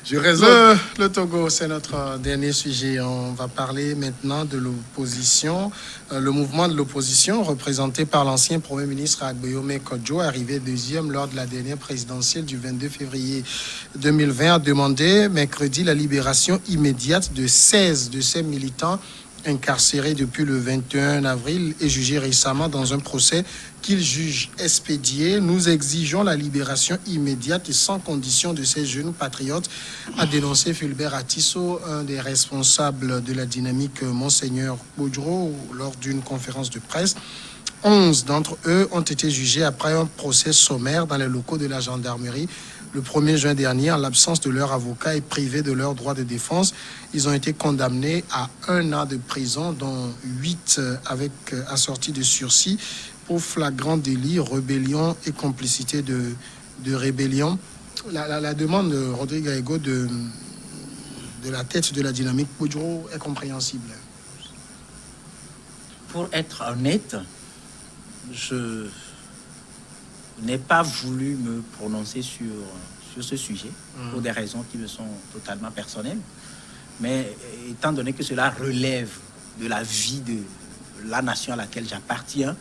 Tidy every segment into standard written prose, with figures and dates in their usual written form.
je raisonne. Le Togo, c'est notre dernier sujet. On va parler maintenant de l'opposition. Le mouvement de l'opposition, représenté par l'ancien Premier ministre Agbeome Kodjo, arrivé deuxième lors de la dernière présidentielle du 22 février 2020, a demandé mercredi la libération immédiate de 16 de ses militants incarcéré depuis le 21 avril et jugé récemment dans un procès qu'il juge expédié. Nous exigeons la libération immédiate et sans condition de ces jeunes patriotes, a dénoncé Fulbert Atisso, un des responsables de la dynamique Monseigneur Boudreau, lors d'une conférence de presse. 11 d'entre eux ont été jugés après un procès sommaire dans les locaux de la gendarmerie le 1er juin dernier, en l'absence de leur avocat et privés de leur droit de défense. Ils ont été condamnés à 1 an de prison, dont 8 avec assorti de sursis pour flagrant délit, rébellion et complicité de rébellion. La demande de Rodrigue Aego de la tête de la dynamique Boudreau est compréhensible. Pour être honnête, je n'ai pas voulu me prononcer sur ce sujet pour des raisons qui me sont totalement personnelles. Mais étant donné que cela relève de la vie de la nation à laquelle j'appartiens,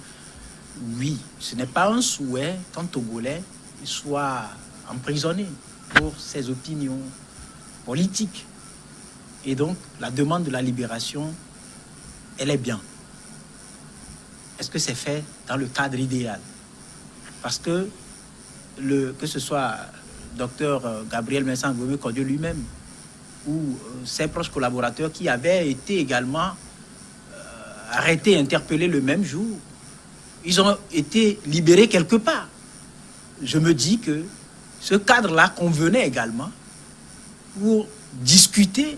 oui, ce n'est pas un souhait qu'un Togolais soit emprisonné pour ses opinions politiques. Et donc, la demande de la libération, elle est bien. Est-ce que c'est fait dans le cadre idéal? Parce que ce soit docteur Gabriel Mensah-Agbeome Kodjo lui-même ou ses proches collaborateurs qui avaient été également arrêtés, interpellés le même jour, ils ont été libérés quelque part. Je me dis que ce cadre-là convenait également pour discuter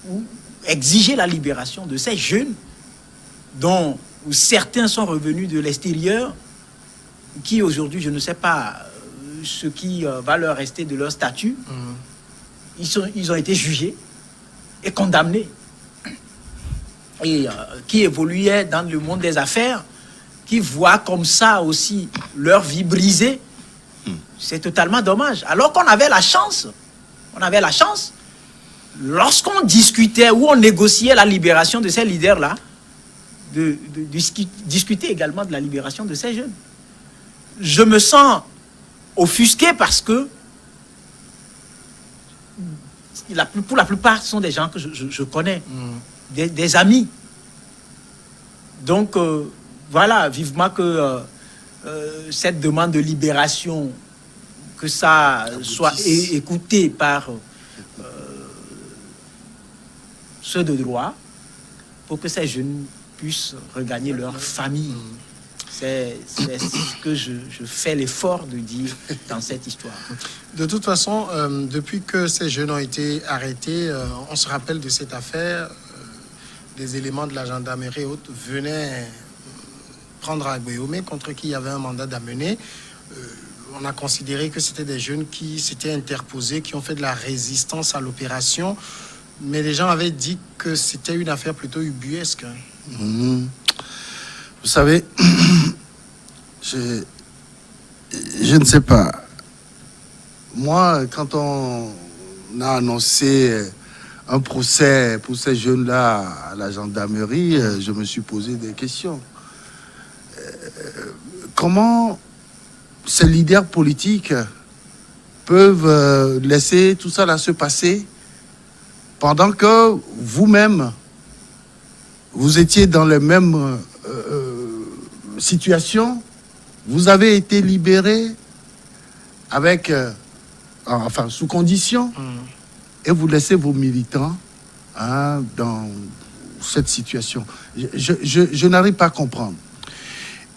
ou exiger la libération de ces jeunes dont certains sont revenus de l'extérieur, qui aujourd'hui, je ne sais pas ce qui va leur rester de leur statut. Ils ont été jugés et condamnés. Et qui évoluaient dans le monde des affaires, qui voient comme ça aussi leur vie brisée. C'est totalement dommage. Alors qu'on avait la chance, lorsqu'on discutait ou on négociait la libération de ces leaders-là, de discuter également de la libération de ces jeunes. Je me sens offusqué parce que pour la plupart, ce sont des gens que je connais, des amis. Donc, voilà, vivement que cette demande de libération, que ça soit écouté par ceux de droit, pour que ces jeunes puissent regagner leur famille. C'est ce que je fais l'effort de dire dans cette histoire. De toute façon, depuis que ces jeunes ont été arrêtés, on se rappelle de cette affaire, des éléments de la gendarmerie haute venaient prendre Agbeome, contre qui il y avait un mandat d'amener. On a considéré que c'était des jeunes qui s'étaient interposés, qui ont fait de la résistance à l'opération, mais les gens avaient dit que c'était une affaire plutôt ubuesque. Vous savez, je ne sais pas. Moi, quand on a annoncé un procès pour ces jeunes-là à la gendarmerie, je me suis posé des questions. Comment ces leaders politiques peuvent laisser tout ça là se passer pendant que vous-même, vous étiez dans les mêmes situations, vous avez été libéré avec, sous condition, et vous laissez vos militants dans cette situation. Je n'arrive pas à comprendre.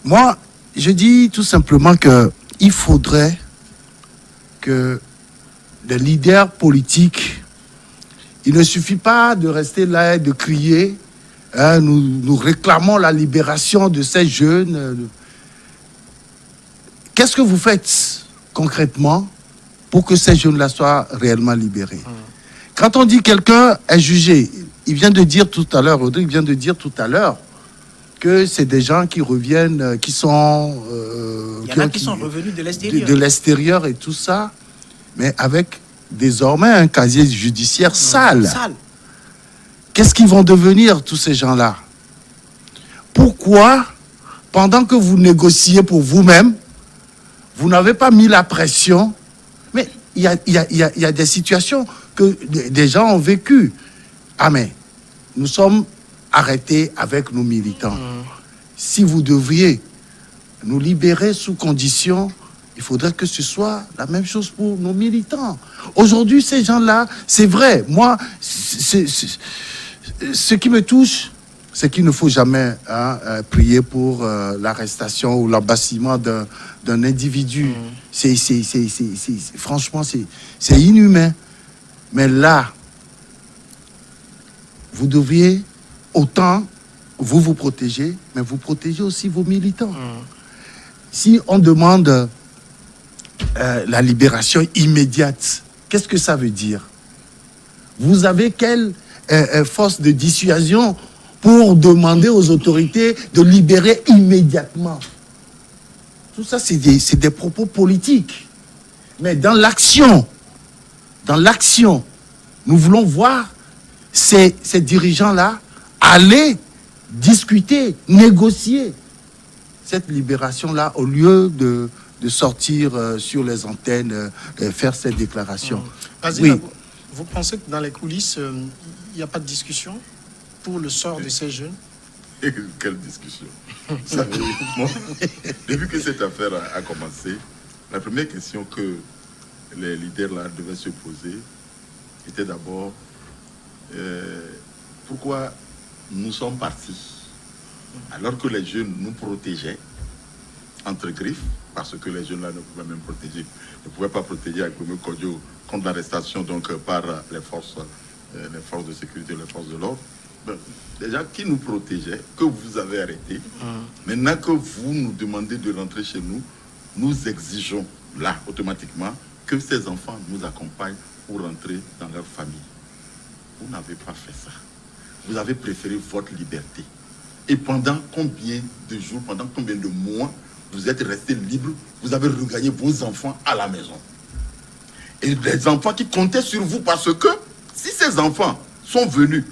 Moi, je dis tout simplement qu'il faudrait que les leaders politiques, il ne suffit pas de rester là et de crier. Nous réclamons la libération de ces jeunes. Qu'est-ce que vous faites concrètement pour que ces jeunes-là soient réellement libérés? Quand on dit quelqu'un est jugé, il vient de dire tout à l'heure, Rodrigue vient de dire tout à l'heure, que c'est des gens qui reviennent, qui sont... il y en a qui sont revenus de l'extérieur. De l'extérieur et tout ça, mais avec désormais un casier judiciaire sale. Sale. Qu'est-ce qu'ils vont devenir, tous ces gens-là? Pourquoi, pendant que vous négociez pour vous-même, vous n'avez pas mis la pression? Mais il y a des situations que des gens ont vécues. Ah mais, nous sommes arrêtés avec nos militants. Si vous devriez nous libérer sous condition, il faudrait que ce soit la même chose pour nos militants. Aujourd'hui, ces gens-là, c'est vrai, moi, ce qui me touche, c'est qu'il ne faut jamais prier pour l'arrestation ou l'abassement d'un individu. Franchement, c'est inhumain. Mais là, vous devriez autant vous protéger, mais vous protégez aussi vos militants. Si on demande la libération immédiate, qu'est-ce que ça veut dire? Vous avez quelle force de dissuasion pour demander aux autorités de libérer immédiatement? Tout ça, c'est des propos politiques. Mais dans l'action, nous voulons voir ces dirigeants-là aller discuter, négocier cette libération-là au lieu de sortir sur les antennes, faire cette déclaration. Oui. Vous pensez que dans les coulisses, il n'y a pas de discussion pour le sort de ces jeunes? Quelle discussion? Vous savez, moi, depuis que cette affaire a commencé, la première question que les leaders là devaient se poser était d'abord pourquoi nous sommes partis alors que les jeunes nous protégeaient entre griffes, parce que les jeunes là ne pouvaient même protéger, ne pouvaient pas protéger Agboume Kodjo contre l'arrestation donc par les forces de sécurité, les forces de l'ordre. Les gens qui nous protégeaient, que vous avez arrêtés, maintenant que vous nous demandez de rentrer chez nous, nous exigeons là automatiquement que ces enfants nous accompagnent pour rentrer dans leur famille. Vous n'avez pas fait ça. Vous avez préféré votre liberté. Et pendant combien de jours, pendant combien de mois, vous êtes restés libres, vous avez regagné vos enfants à la maison. Et les enfants qui comptaient sur vous, parce que si ces enfants sont venus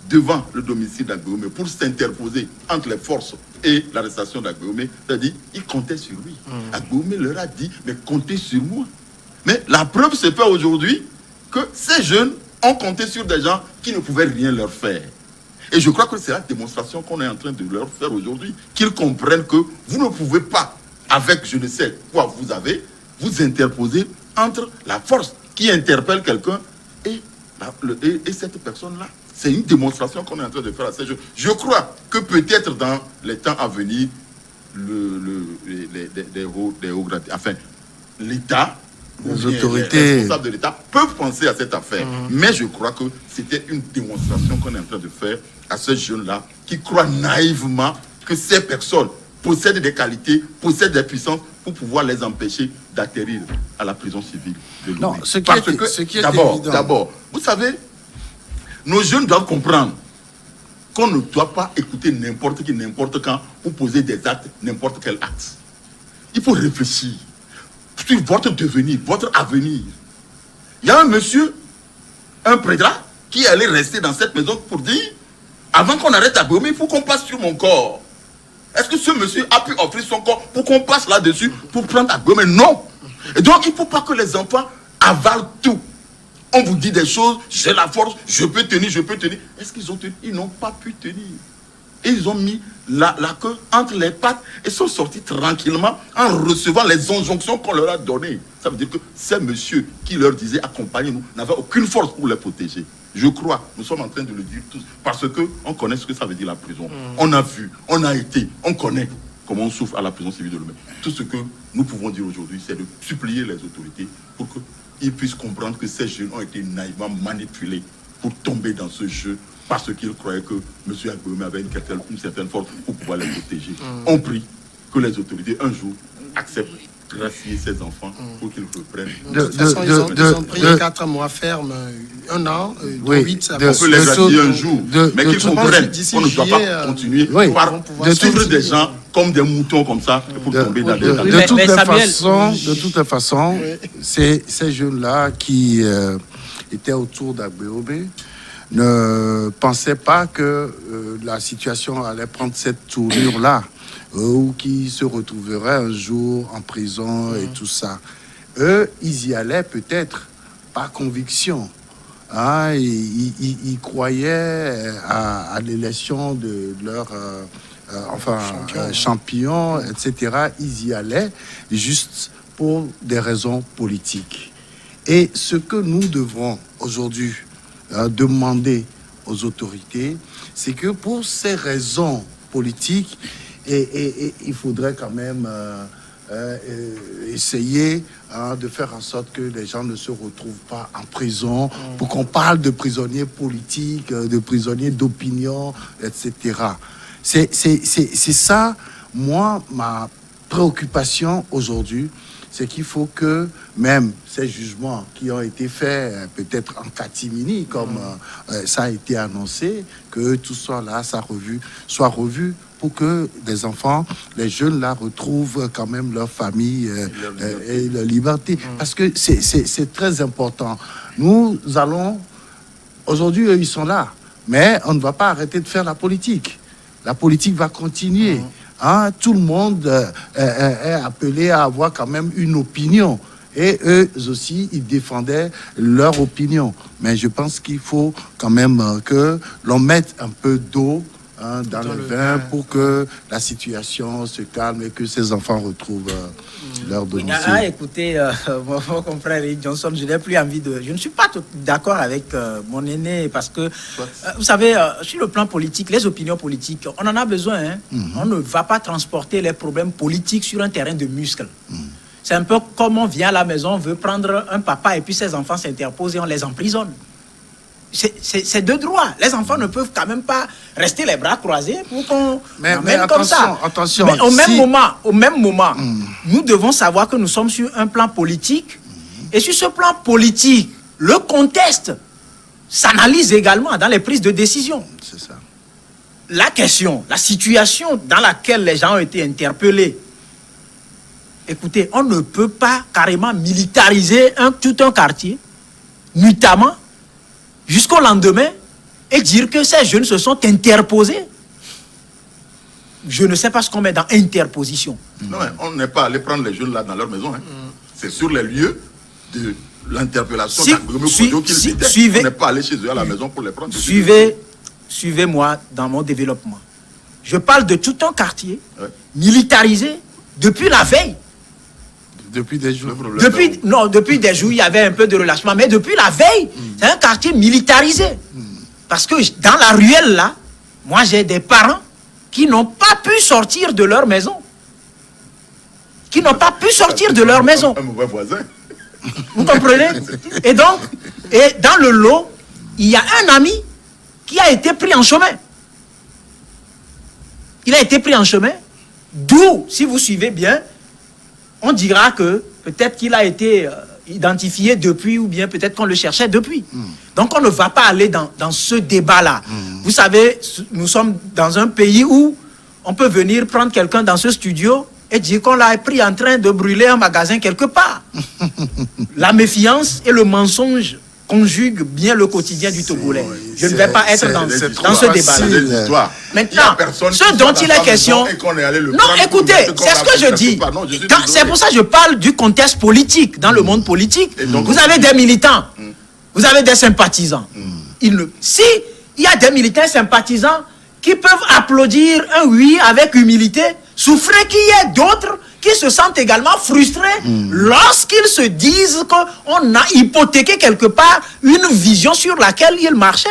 devant le domicile d'Agboume pour s'interposer entre les forces et l'arrestation d'Agboume, c'est-à-dire ils comptaient sur lui. Agboume leur a dit, mais comptez sur moi. Mais la preuve se fait aujourd'hui que ces jeunes ont compté sur des gens qui ne pouvaient rien leur faire. Et je crois que c'est la démonstration qu'on est en train de leur faire aujourd'hui, qu'ils comprennent que vous ne pouvez pas, avec je ne sais quoi vous avez, vous interposer entre la force qui interpelle quelqu'un et cette personne-là. C'est une démonstration qu'on est en train de faire à ces jeunes. Je crois que peut-être dans les temps à venir, les hauts gradés, enfin, l'État, les autorités, les responsables de l'État peuvent penser à cette affaire. Mais je crois que c'était une démonstration qu'on est en train de faire à ces jeunes-là qui croient naïvement que ces personnes possèdent des qualités, possèdent des puissances pour pouvoir les empêcher d'atterrir à la prison civile de Lomé. Non, ce qui est d'abord, vous savez, nos jeunes doivent comprendre qu'on ne doit pas écouter n'importe qui, n'importe quand, pour poser des actes, n'importe quel acte. Il faut réfléchir sur votre devenir, votre avenir. Il y a un monsieur, un prédat, qui allait rester dans cette maison pour dire, avant qu'on arrête Agboume, il faut qu'on passe sur mon corps. Est-ce que ce monsieur a pu offrir son corps pour qu'on passe là-dessus pour prendre Agboume? Non. Et donc, il ne faut pas que les enfants avalent tout. On vous dit des choses, j'ai la force, je peux tenir, je peux tenir. Est-ce qu'ils ont tenu? Ils n'ont pas pu tenir. Et ils ont mis la queue entre les pattes et sont sortis tranquillement en recevant les injonctions qu'on leur a données. Ça veut dire que ces messieurs qui leur disaient accompagnez-nous n'avaient aucune force pour les protéger. Je crois, nous sommes en train de le dire tous, parce qu'on connaît ce que ça veut dire la prison. On a vu, on a été, on connaît comment on souffre à la prison civile de Lomé. Tout ce que nous pouvons dire aujourd'hui, c'est de supplier les autorités pour qu'ils puissent comprendre que ces jeunes ont été naïvement manipulés pour tomber dans ce jeu parce qu'ils croyaient que M. Agboume avait une certaine force pour pouvoir les protéger. On prie que les autorités un jour acceptent de gracier ces enfants pour qu'ils reprennent. De toute façon, ils ont pris 4 mois ferme, 1 an, 8, ça on peut les gracier un jour, mais qu'ils comprennent qu'on ne doit pas continuer par suivre des gens comme des moutons comme ça pour tomber dans des... mais Samuel, De toutes les façons, ces jeunes-là qui étaient autour d'Agbéobé ne pensaient pas que la situation allait prendre cette tournure-là, ou qu'ils se retrouveraient un jour en prison et tout ça. Eux, ils y allaient peut-être par conviction. Hein, ils croyaient à l'élection de leur champion, etc. Ils y allaient juste pour des raisons politiques. Et ce que nous devrons aujourd'hui demander aux autorités, c'est que pour ces raisons politiques, et il faudrait quand même essayer de faire en sorte que les gens ne se retrouvent pas en prison, pour qu'on parle de prisonniers politiques, de prisonniers d'opinion, etc. C'est ça, moi, ma préoccupation aujourd'hui, c'est qu'il faut que même ces jugements qui ont été faits, peut-être en catimini, comme ça a été annoncé, que tout soit là, soit revu pour que les enfants, les jeunes là, retrouvent quand même leur famille et leur liberté. Parce que c'est très important. Nous allons... Aujourd'hui, eux, ils sont là. Mais on ne va pas arrêter de faire la politique. La politique va continuer. Hein, tout le monde est appelé à avoir quand même une opinion. Et eux aussi, ils défendaient leur opinion. Mais je pense qu'il faut quand même que l'on mette un peu d'eau dans le vin pour que la situation se calme et que ces enfants retrouvent leur domicile. Écoutez, mon confrère Eric Johnson, je n'ai plus envie de... Je ne suis pas d'accord avec mon aîné parce que, vous savez, sur le plan politique, les opinions politiques, on en a besoin. Hein? On ne va pas transporter les problèmes politiques sur un terrain de muscles. C'est un peu comme on vient à la maison, on veut prendre un papa et puis ses enfants s'interposent et on les emprisonne. C'est de droit. Les enfants ne peuvent quand même pas rester les bras croisés pour qu'on amène comme ça. Attention, mais au même moment, nous devons savoir que nous sommes sur un plan politique. Et sur ce plan politique, le contexte s'analyse également dans les prises de décision. C'est ça. La question, la situation dans laquelle les gens ont été interpellés. Écoutez, on ne peut pas carrément militariser tout un quartier, notamment jusqu'au lendemain, et dire que ces jeunes se sont interposés. Je ne sais pas ce qu'on met dans interposition. Non, on n'est pas allé prendre les jeunes là dans leur maison. Hein. C'est sur les lieux de l'interpellation qu'ils étaient. On n'est pas allé chez eux à la maison pour les prendre. Suivez-moi dans mon développement. Je parle de tout un quartier militarisé depuis la veille. Depuis des jours. Depuis des jours, il y avait un peu de relâchement. Mais depuis la veille, c'est un quartier militarisé. Parce que dans la ruelle, là, moi, j'ai des parents qui n'ont pas pu sortir de leur maison. Un mauvais voisin. Vous comprenez? Et donc, dans le lot, il y a un ami qui a été pris en chemin. Il a été pris en chemin. D'où, si vous suivez bien, on dira que peut-être qu'il a été identifié depuis ou bien peut-être qu'on le cherchait depuis. Donc on ne va pas aller dans ce débat-là. Vous savez, nous sommes dans un pays où on peut venir prendre quelqu'un dans ce studio et dire qu'on l'a pris en train de brûler un magasin quelque part. La méfiance et le mensonge conjuguent bien le quotidien du Togolais. Je ne vais pas être dans ce débat-là. Maintenant, ce dont il est question... Non, écoutez, c'est ce que je dis. C'est pour ça que je parle du contexte politique. Dans le monde politique, vous avez des militants, vous avez des sympathisants. Si il y a des militants sympathisants qui peuvent applaudir un oui avec humilité, souffrez qu'il y ait d'autres qui se sentent également frustrés lorsqu'ils se disent qu'on a hypothéqué quelque part une vision sur laquelle ils marchaient.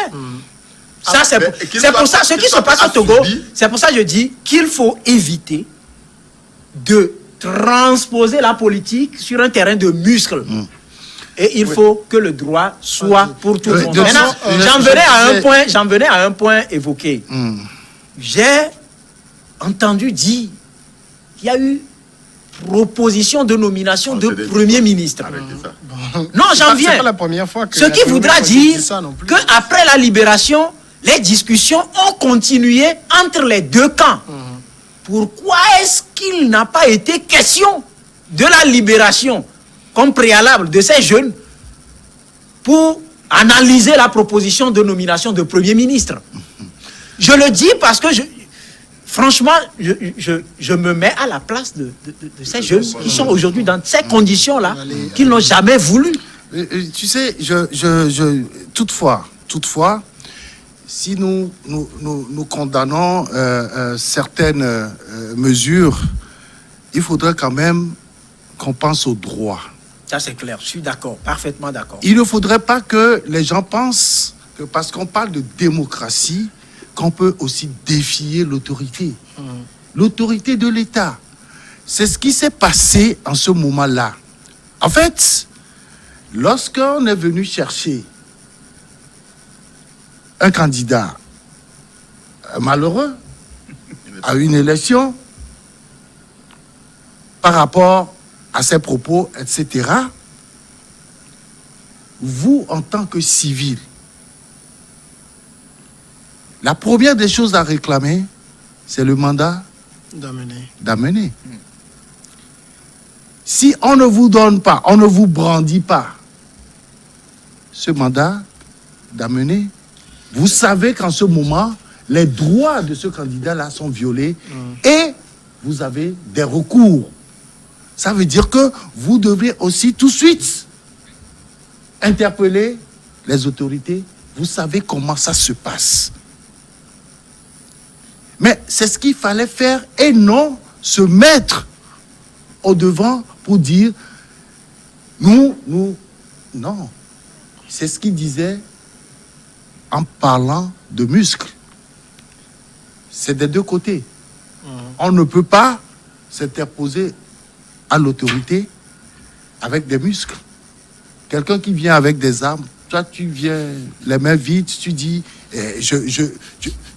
Ça, c'est pour ça, ce qui se passe au Togo, c'est pour ça que je dis qu'il faut éviter de transposer la politique sur un terrain de muscles. Et il faut que le droit soit pour tout le monde. Maintenant, j'en venais à un point évoqué. J'ai entendu dire qu'il y a eu proposition de nomination de Premier ministre. Non, j'en viens. C'est la première fois que ce qui voudra dire qu'après la libération, les discussions ont continué entre les deux camps. pourquoi est-ce qu'il n'a pas été question de la libération comme préalable de ces jeunes pour analyser la proposition de nomination de Premier ministre? Je le dis parce que franchement, je me mets à la place de ces jeunes qui sont aujourd'hui dans ces conditions-là, qu'ils n'ont jamais voulu. Tu sais, toutefois, si nous condamnons certaines mesures, il faudrait quand même qu'on pense au droit. Ça, c'est clair. Je suis d'accord, parfaitement d'accord. Il ne faudrait pas que les gens pensent que parce qu'on parle de démocratie, qu'on peut aussi défier l'autorité. L'autorité de l'État. C'est ce qui s'est passé en ce moment-là. En fait, lorsqu'on est venu chercher un candidat malheureux à une élection par rapport à ses propos, etc., vous, en tant que civil, la première des choses à réclamer, c'est le mandat d'amener. Si on ne vous donne pas, on ne vous brandit pas ce mandat d'amener, vous savez qu'en ce moment, les droits de ce candidat-là sont violés et vous avez des recours. Ça veut dire que vous devez aussi tout de suite interpeller les autorités. Vous savez comment ça se passe. Mais c'est ce qu'il fallait faire et non se mettre au devant pour dire nous, non. C'est ce qu'il disait en parlant de muscles. C'est des deux côtés. On ne peut pas s'interposer à l'autorité avec des muscles. Quelqu'un qui vient avec des armes, toi tu viens les mains vides, tu dis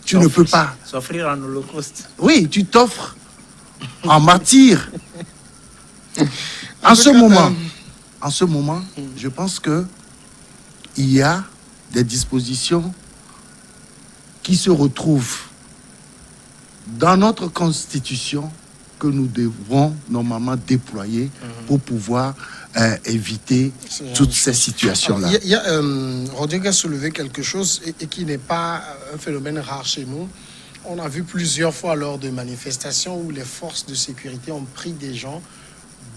tu ne peux pas. S'offrir en holocauste. Oui, tu t'offres en martyr. En ce moment, je pense que il y a des dispositions qui se retrouvent dans notre constitution que nous devons normalement déployer pour pouvoir éviter toutes ces situations-là. Rodrigue a soulevé quelque chose et qui n'est pas un phénomène rare chez nous. On a vu plusieurs fois lors de manifestations où les forces de sécurité ont pris des gens.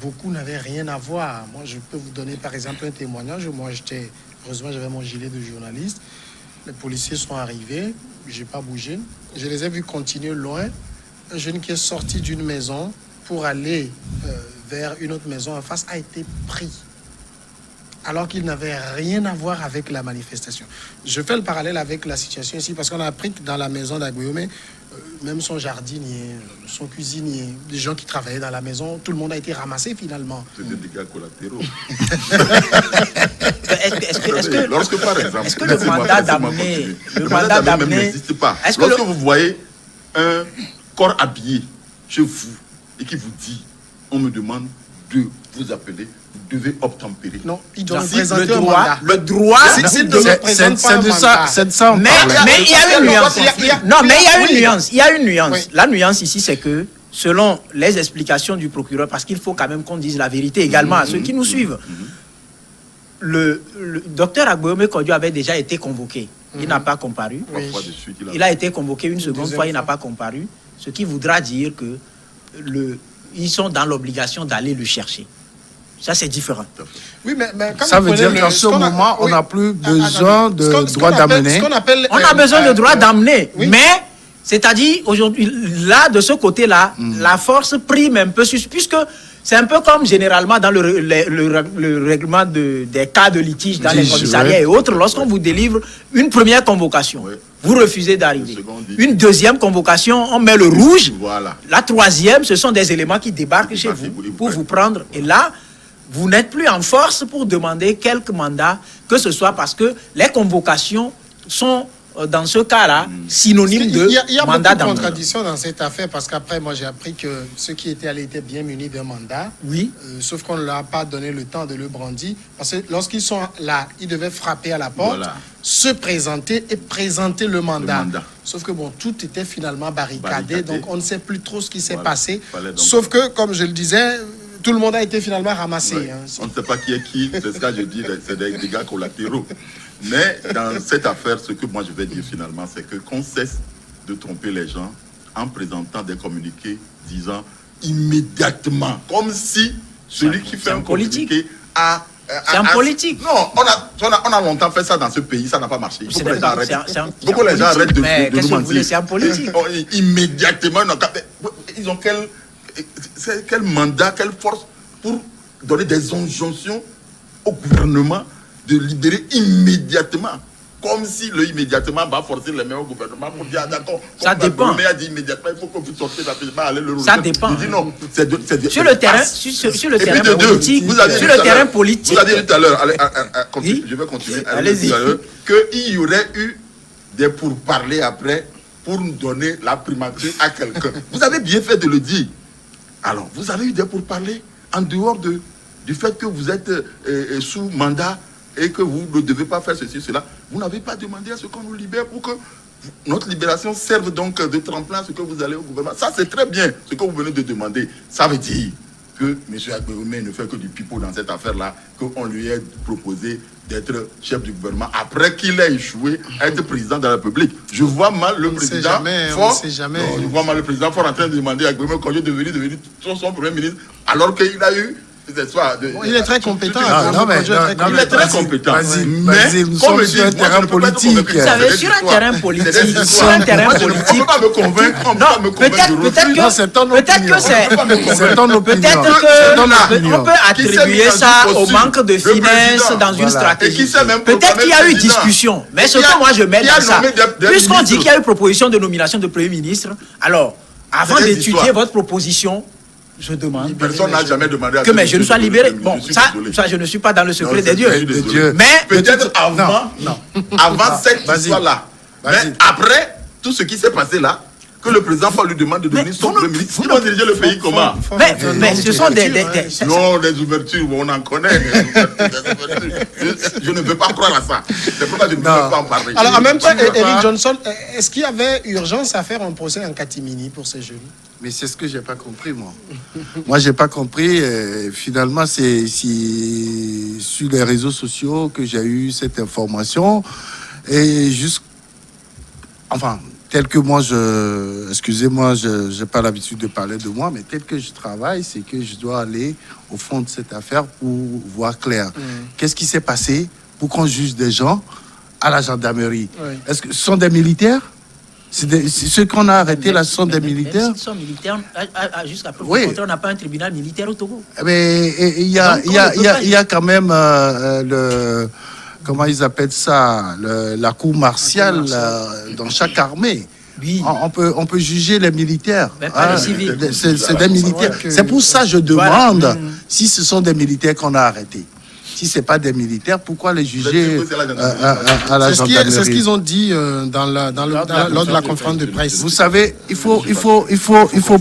Beaucoup n'avaient rien à voir. Moi, je peux vous donner par exemple un témoignage. Moi, heureusement, j'avais mon gilet de journaliste. Les policiers sont arrivés. Je n'ai pas bougé. Je les ai vus continuer loin. Un jeune qui est sorti d'une maison pour aller vers une autre maison en face a été pris, alors qu'il n'avait rien à voir avec la manifestation. Je fais le parallèle avec la situation ici, parce qu'on a appris que dans la maison d'Agbeyomé, même son jardinier, son cuisinier, des gens qui travaillaient dans la maison, tout le monde a été ramassé finalement. C'est des dégâts collatéraux. Lorsque, par exemple, est-ce que le mandat d'amener n'existe pas. Lorsque vous voyez un corps habillé chez vous et qui vous dit, on me demande de vous appeler, vous devez obtempérer. Non, il doit Si présenter le droit, c'est de ça on mais parle. il y a une nuance. Non, mais il y a une nuance. Oui. La nuance ici, c'est que selon les explications du procureur, parce qu'il faut quand même qu'on dise la vérité également à ceux qui nous suivent, le docteur Agbeyomé Kodjo avait déjà été convoqué. Il n'a pas comparu. Il a été convoqué une seconde fois, il n'a pas comparu. Ce qui voudra dire que ils sont dans l'obligation d'aller le chercher. Ça, c'est différent. Oui, mais ça veut dire qu'en ce moment, on n'a plus besoin de droit d'amener. On a besoin de droit d'amener. Mais, c'est-à-dire, aujourd'hui, là, de ce côté-là, la force prime un peu, puisque c'est un peu comme généralement dans le règlement des cas de litige dans les commissariats et autres, lorsqu'on vous délivre une première convocation, vous refusez d'arriver. Une deuxième convocation, on met le rouge. Voilà. La troisième, ce sont des éléments qui débarquent chez vous pour vous prendre. Et là, vous n'êtes plus en force pour demander quelques mandats, que ce soit parce que les convocations sont dans ce cas-là, synonyme de Il y a mandat beaucoup de d'emprunt. contradictions dans cette affaire parce qu'après, moi, j'ai appris que ceux qui étaient allés étaient bien munis d'un mandat. Oui. Sauf qu'on ne leur a pas donné le temps de le brandir. Parce que lorsqu'ils sont là, ils devaient frapper à la porte, Voilà. se présenter et présenter le mandat. mandat. Sauf que bon, tout était finalement barricadé, Barricadé. donc on ne sait plus trop ce qui s'est Voilà. passé. Fallait donc- Sauf que, comme je le disais, tout le monde a été finalement ramassé. Ouais. Hein. On ne sait pas qui est qui, c'est ce que je dis, c'est des dégâts collatéraux. Mais dans cette affaire, ce que moi je vais dire finalement, c'est que qu'on cesse de tromper les gens en présentant des communiqués disant immédiatement, comme si celui qui fait un communiqué a... C'est un politique. Non, on a longtemps fait ça dans ce pays, ça n'a pas marché. Il faut C'est que les gens arrêtent. c'est un Il faut que les gens arrêtent Mais de qu'est-ce nous que vous mentir. voulez, c'est un politique. Immédiatement, ils ont quel mandat, quelle force pour donner des injonctions au gouvernement de libérer immédiatement. Comme si le immédiatement va forcer les mains au gouvernement pour dire, ah, d'accord, Ça comme dépend. Le maire a dit immédiatement, il faut que vous sortiez la aller le Ça rejoindre. dépend. Il dit non, c'est Sur le terrain, passe. sur le Et puis terrain de deux, politique, vous avez dit sur tout le à terrain l'heure- politique, Vous avez dit tout à l'heure, Oui. je vais continuer, Allez-y. tout à l'heure, qu'il y aurait eu des pourparlers après pour nous donner la primature à quelqu'un. Vous avez bien fait de le dire. Alors, vous avez eu des pourparlers en dehors du fait que vous êtes sous mandat et que vous ne devez pas faire ceci, cela. Vous n'avez pas demandé à ce qu'on nous libère pour que notre libération serve donc de tremplin à ce que vous allez au gouvernement. Ça, c'est très bien ce que vous venez de demander. Ça veut dire que M. Agbéoumé ne fait que du pipeau dans cette affaire-là, qu'on lui ait proposé d'être chef du gouvernement après qu'il ait échoué à être président de la République. Je vois mal le On ne sait président jamais, on fort. ne sait jamais. Non, je vois mal le président fort en train de demander à Agbéoumé quand il est devenu son premier ministre, alors qu'il a eu cette histoire de... Bon, il est très compétent. Ah, non, mais- Il est très non, Il est très Vas-y, compétent. vas-y, Mais, vas-y, nous comme sommes je sur un dis, moi, terrain je ne peux pas être politique. convaincu. Vous savez, C'est des sur un histoires. terrain politique, C'est des sur un histoires. terrain Moi, je ne politique. peux pas me convaincre. On ne peut pas me convaincre du refus. Non, c'est ton peut-être opinion. que c'est C'est ton opinion. peut-être C'est ton que opinion. on peut Qui s'est mis attribuer dans ça une au posture manque de de finesse président. dans une Voilà. stratégie. Et qui s'est même Peut-être proclamé qu'il y a eu président. discussion, mais Et ce qui a- que moi je mets qui a dans ça, nommé des puisqu'on dit ministres. qu'il y a eu proposition de nomination de Premier ministre, alors avant C'est des d'étudier histoires. votre proposition, je demande Personne n'a jamais demandé à que mais je ne sois libéré. Je Bon, suis ça, désolé. ça, je ne suis pas dans le secret Non, des je dieux. suis désolé. Dieu. Mais Peut-être avant, avant cette Vas-y. histoire-là. Mais Vas-y. après tout ce qui s'est passé là, que le président Paul lui demande de devenir son premier ministre, ils vont diriger le pays comment? mais ce sont des Non, les ouvertures, on en connaît. Les ouvertures. Je ne veux pas croire à ça. C'est pourquoi je ne veux Non. pas en parler. Alors, en même temps, Tu veux pas- Eric Johnson, est-ce qu'il y avait urgence à faire un procès en catimini pour ces jeunes? Mais c'est ce que j'ai pas compris, moi. Moi, j'ai pas compris. Finalement, c'est sur les réseaux sociaux que j'ai eu cette information. Et juste, enfin, tel que moi, excusez-moi, je n'ai pas l'habitude de parler de moi, mais tel que je travaille, c'est que je dois aller au fond de cette affaire pour voir clair. Qu'est-ce qui s'est passé pour qu'on juge des gens à la gendarmerie? Oui. Est-ce que ce sont des militaires? C'est ceux qu'on a arrêtés là, ce sont des militaires? Même s'ils sont militaires, jusqu'à preuve Oui. du contraire, on n'a pas un tribunal militaire au Togo. Mais il y a, Donc, il y a- on ne il y a- peut pas- il y a quand même le, comment ils appellent ça, la cour martiale dans chaque armée. Oui. On peut juger les militaires. Mais pas les civils. C'est des militaires. vrai que- C'est pour ça que je Voilà. demande si ce sont des militaires qu'on a arrêtés. Si ce n'est pas des militaires, pourquoi les juger sûr que c'est la gendarmerie. à la C'est ce gendarmerie? qu'ils ont dit lors de la conférence de presse. Vous savez, il faut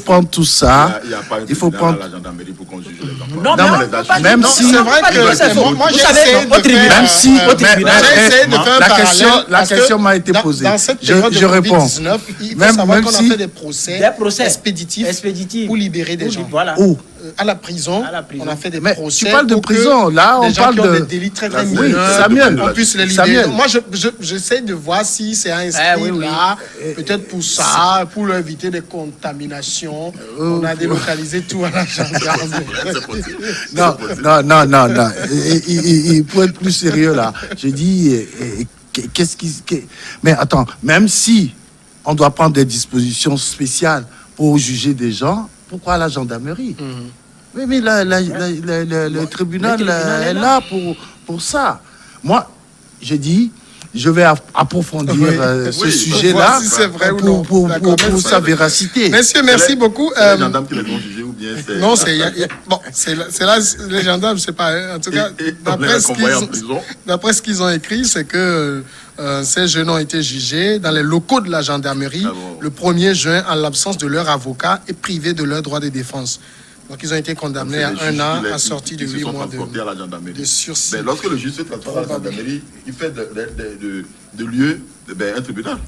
prendre tout ça. Il n'y a pas un Il faut tribunal prendre. à la gendarmerie pour qu'on juge les enfants. Non, Non, mais mais on peut pas même dire- si- non, C'est on peut vrai pas dire que c'est faux. moi, Vous j'ai savez, essayé au de tribunal, faire, Même si- au tribunal, j'ai essayé de faire un la parallèle, parce que question m'a été dans- posée. Dans cette Je période de réponds. Covid-19, il faut Même- savoir même qu'on si- a fait des procès expéditifs expéditifs pour libérer des Pour- gens. Voilà. Où? À la prison, À la prison. on a fait des Mais procès. tu parles de pour que prison, là, on des gens parle qui ont de- des délits très très Oui, mineurs, Samuel. on puisse les libérer. Samuel. Moi, j'essaie de voir si c'est un esprit oui, oui. là, peut-être pour ça, pour éviter des contaminations. On a délocalisé tout à la gendarmerie. C'est possible. Non, non. Pour être plus sérieux là, je dis, mais attends, même si on doit prendre des dispositions spéciales pour juger des gens, pourquoi la gendarmerie? Oui, mais le tribunal tribunal est là pour ça. Moi, je dis, je vais approfondir ce Oui, sujet-là voir si c'est vrai ou non. D'accord, pour merci. sa véracité. Messieurs, merci beaucoup. C'est les gendarmes qui les ont jugés ou bien c'est... Non, c'est là, les gendarmes, c'est pas. En tout cas, d'après ce qu'ils ont écrit, c'est que ces jeunes ont été jugés dans les locaux de la gendarmerie le 1er juin en l'absence de leur avocat et privés de leur droit de défense. Donc, ils ont été condamnés à 1 an assortis de 8 mois de sursis. Mais lorsque le juge se transporte à la gendarmerie, il fait de lieu un tribunal.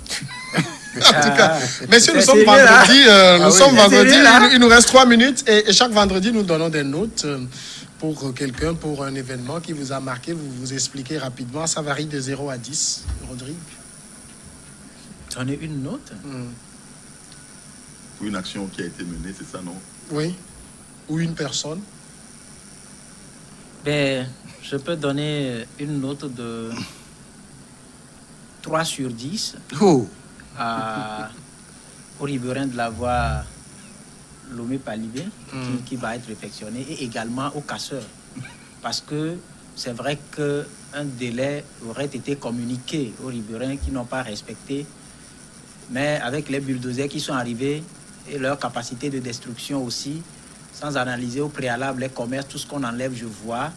En tout cas, messieurs, nous sommes vendredi. Il nous reste 3 minutes et chaque vendredi, nous donnons des notes pour quelqu'un, pour un événement qui vous a marqué. Vous vous expliquez rapidement. Ça varie de 0 à 10. Rodrigue. Donner une note Pour une action qui a été menée, c'est ça, non? Oui. Ou une personne. Ben, je peux donner une note de 3 sur 10 au riverain de la voie Lomé Palibé qui va être réfectionné et également aux casseurs. Parce que c'est vrai qu'un délai aurait été communiqué aux riverains qui n'ont pas respecté, mais avec les bulldozers qui sont arrivés et leur capacité de destruction aussi, sans analyser au préalable les commerces, tout ce qu'on enlève, je vois.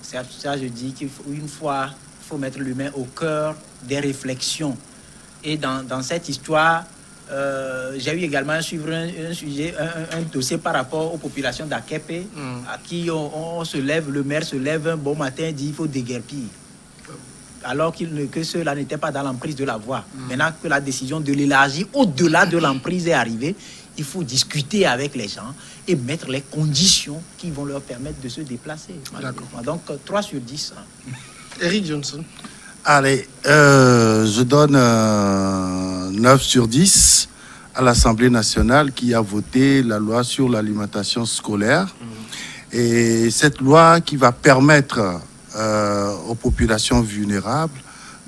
C'est ça, je dis qu'il faut une fois, il faut mettre l'humain au cœur des réflexions. Et dans cette histoire, j'ai eu également un sujet, un dossier par rapport aux populations d'Akepe, à qui on se lève, le maire se lève un bon matin et dit il faut déguerpir. Alors que ceux-là n'étaient pas dans l'emprise de la voie. Maintenant que la décision de l'élargir au-delà de l'emprise est arrivée, il faut discuter avec les gens et mettre les conditions qui vont leur permettre de se déplacer. Donc 3 sur 10. Eric Johnson. Allez, je donne 9 sur 10 à l'Assemblée nationale qui a voté la loi sur l'alimentation scolaire. Et cette loi qui va permettre aux populations vulnérables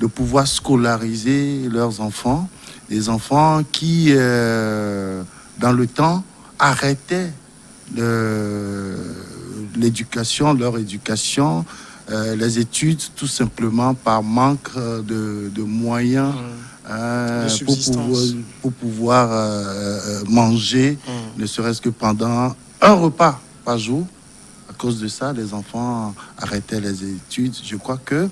de pouvoir scolariser leurs enfants, des enfants qui, dans le temps, arrêtaient l'éducation, leur éducation, les études, tout simplement par manque de moyens pour pouvoir manger, ne serait-ce que pendant un repas par jour. À cause de ça, les enfants arrêtaient les études. Je crois que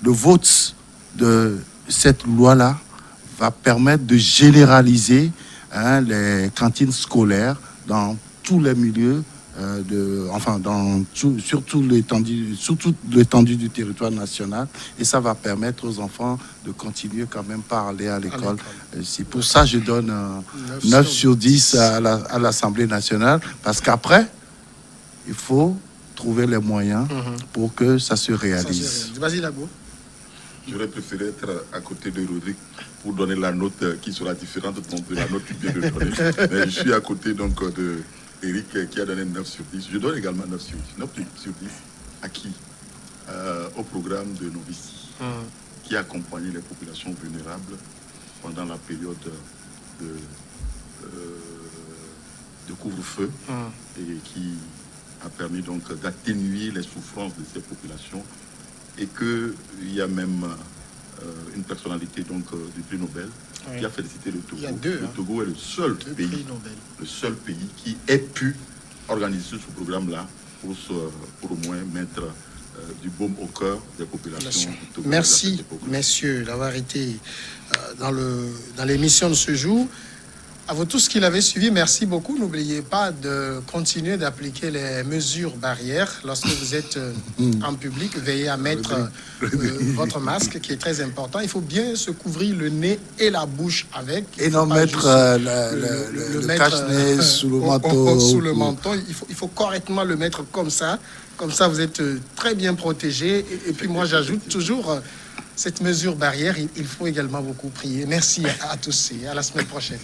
le vote de cette loi-là va permettre de généraliser les cantines scolaires dans tous les milieux, sur toute l'étendue du territoire national. Et ça va permettre aux enfants de continuer quand même par aller à l'école. C'est pour ça que je donne 9 sur 10 à l'Assemblée nationale, parce qu'après, il faut trouver les moyens pour que ça se réalise. Vas-y, Lago. J'aurais préféré être à côté de Rodrigue pour donner la note qui sera différente de la note qu'il vient de donner. Mais je suis à côté donc de Eric qui a donné 9 sur 10. Je donne également 9 sur 10. 9 sur 10 à qui? Au programme de Novici, qui a accompagné les populations vulnérables pendant la période de couvre-feu et qui a permis donc d'atténuer les souffrances de ces populations, et qu'il y a même une personnalité donc du prix Nobel qui a félicité le Togo. Il y a deux, le Togo est le seul pays qui ait pu organiser ce programme-là pour au moins mettre du baume au cœur des populations. Merci, messieurs, d'avoir été dans l'émission de ce jour. À vous tous qui l'avez suivi, merci beaucoup. N'oubliez pas de continuer d'appliquer les mesures barrières lorsque vous êtes en public. Veillez à mettre votre masque, qui est très important. Il faut bien se couvrir le nez et la bouche avec. Et non mettre le cache-nez sous le manteau. Sous le menton. Il faut correctement le mettre comme ça. Comme ça, vous êtes très bien protégé. Et puis moi, j'ajoute toujours cette mesure barrière. Il faut également beaucoup prier. Merci à tous et à la semaine prochaine.